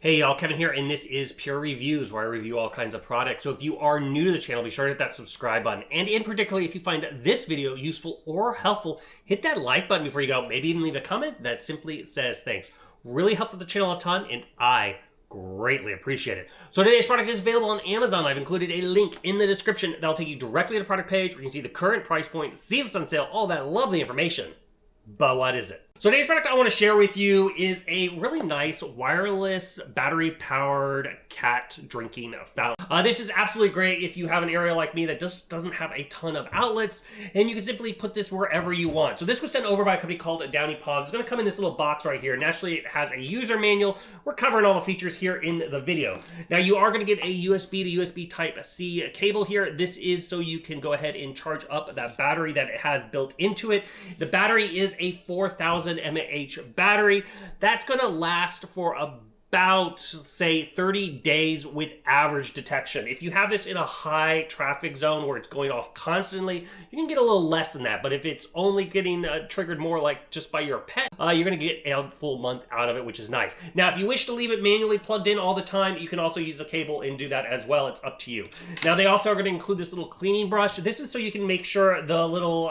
Hey y'all, Kevin here, and this is Pure Reviews, where I review all kinds of products. So if you are new to the channel, be sure to hit that subscribe button. And in particular, if you find this video useful or helpful, hit that like button before you go. Maybe even leave a comment that simply says thanks. Really helps with the channel a ton, and I greatly appreciate it. So today's product is available on Amazon. I've included a link in the description that'll take you directly to the product page where you can see the current price point, see if it's on sale, all that lovely information. But what is it? So today's product I want to share with you is a really nice wireless battery-powered cat drinking fountain. This is absolutely great if you have an area like me that just doesn't have a ton of outlets, and you can simply put this wherever you want. So this was sent over by a company called DownyPaws. It's going to come in this little box right here. Naturally, it has a user manual. We're covering all the features here in the video. Now, you are going to get a USB to USB Type-C cable here. This is so you can go ahead and charge up that battery that it has built into it. The battery is a 4,000 mAh battery. That's going to last for about, say, 30 days with average detection. If you have this in a high traffic zone where it's going off constantly, you can get a little less than that. But if it's only getting triggered more like just by your pet, you're going to get a full month out of it, which is nice. Now, if you wish to leave it manually plugged in all the time, you can also use a cable and do that as well. It's up to you. Now, they also are going to include this little cleaning brush. This is so you can make sure the little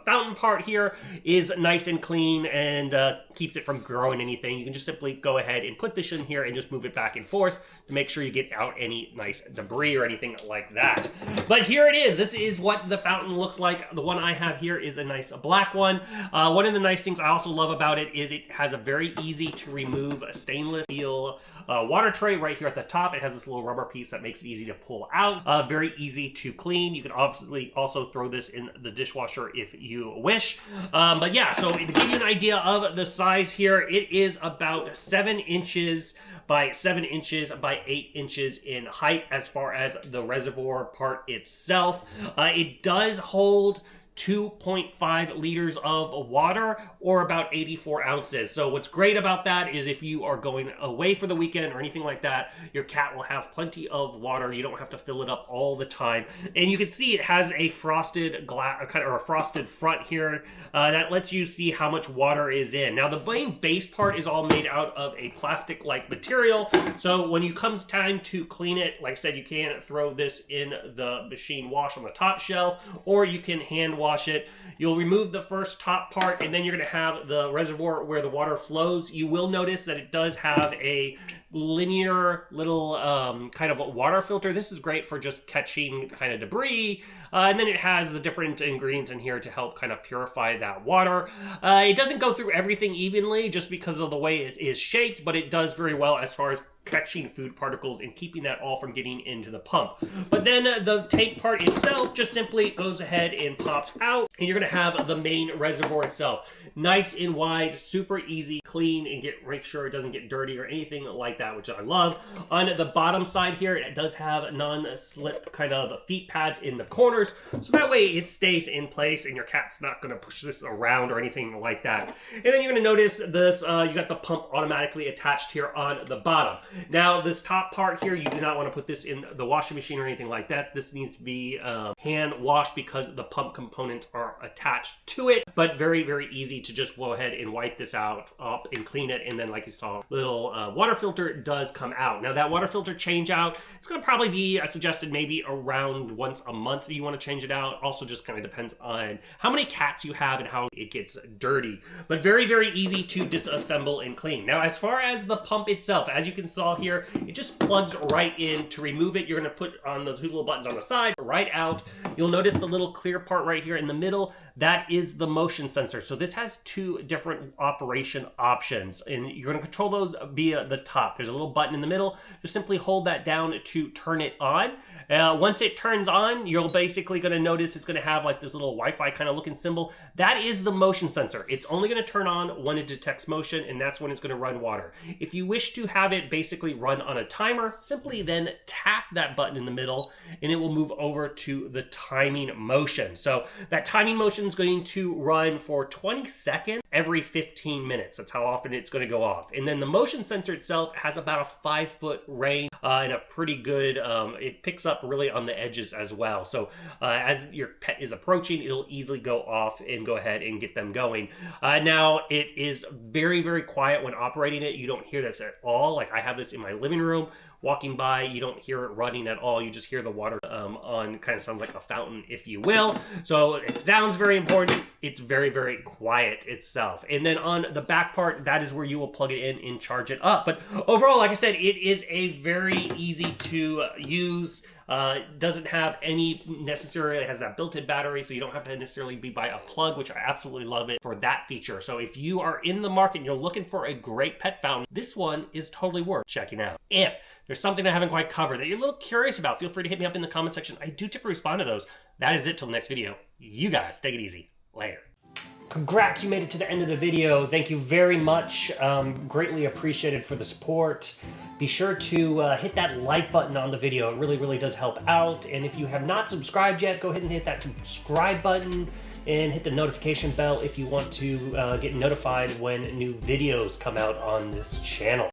fountain part here is nice and clean and keeps it from growing anything. You can just simply go ahead and put this in here and just move it back and forth to make sure you get out any nice debris or anything like that. But here it is. This is what the fountain looks like. The one I have here is a nice black one. One of the nice things I also love about it is it has a very easy to remove stainless steel water tray right here at the top. It has this little rubber piece that makes it easy to pull out. Very easy to clean. You can obviously also throw this in the dishwasher if you wish. But yeah, so to give you an idea of the size here, it is about 7 inches by 7 inches by 8 inches in height as far as the reservoir part itself. It does hold 2.5 liters of water, or about 84 ounces. So what's great about that is if you are going away for the weekend or anything like that, your cat will have plenty of water. You don't have to fill it up all the time. And you can see it has a frosted glass or a frosted front here that lets you see how much water is in. Now, the main base part is all made out of a plastic-like material. So when it comes time to clean it, like I said, you can throw this in the machine wash on the top shelf, or you can hand wash it. You'll remove the first top part, and then you're going to have the reservoir where the water flows. You will notice that it does have a linear little kind of a water filter. This is great for just catching kind of debris. And then it has the different ingredients in here to help kind of purify that water. It doesn't go through everything evenly just because of the way it is shaped, but it does very well as far as catching food particles and keeping that all from getting into the pump. But then the tank part itself just simply goes ahead and pops out, and you're going to have the main reservoir itself. Nice and wide, super easy, clean, and make sure it doesn't get dirty or anything like that, which I love. On the bottom side here, it does have non-slip kind of feet pads in the corners, so that way it stays in place and your cat's not going to push this around or anything like that. And then you're going to notice this, you got the pump automatically attached here on the bottom. Now, this top part here, you do not want to put this in the washing machine or anything like that. This needs to be hand washed because the pump components are attached to it, but very, very easy to just go ahead and wipe this out up and clean it. And then, like you saw, little water filter does come out. Now, that water filter change out, it's going to probably be suggested maybe around once a month that you want to change it out. Also, just kind of depends on how many cats you have and how it gets dirty, but very, very easy to disassemble and clean. Now, as far as the pump itself, as you can see here, it just plugs right in. To remove it, you're going to put on the two little buttons on the side, right out. You'll notice the little clear part right here in the middle. That is the motion sensor. So this has 2 different operation options, and you're going to control those via the top. There's a little button in the middle. Just simply hold that down to turn it on. Once it turns on, you're basically going to notice it's going to have like this little Wi-Fi kind of looking symbol. That is the motion sensor. It's only going to turn on when it detects motion, and that's when it's going to run water. If you wish to have it basically run on a timer, simply then tap that button in the middle, and it will move over to the timing motion. So that timing motion is going to run for 20 seconds every 15 minutes. That's how often it's going to go off. And then the motion sensor itself has about a 5-foot range. and a pretty good, it picks up really on the edges as well. So as your pet is approaching, it'll easily go off and go ahead and get them going. Now, it is very, very quiet when operating it. You don't hear this at all. Like, I have this in my living room. Walking by, you don't hear it running at all. You just hear the water on, kind of sounds like a fountain, if you will. So it sounds very important. It's very, very quiet itself. And then on the back part, that is where you will plug it in and charge it up. But overall, like I said, it is a very easy to use. Doesn't have any necessarily, it has that built-in battery, so you don't have to necessarily be by a plug, which I absolutely love it for that feature. So if you are in the market and you're looking for a great pet fountain, this one is totally worth checking out. If there's something I haven't quite covered that you're a little curious about, feel free to hit me up in the comment section. I do typically respond to those. That is it till the next video. You guys, take it easy. Later. Congrats, you made it to the end of the video. Thank you very much. Greatly appreciated for the support. Be sure to hit that like button on the video. It really, really does help out. And if you have not subscribed yet, go ahead and hit that subscribe button and hit the notification bell if you want to get notified when new videos come out on this channel.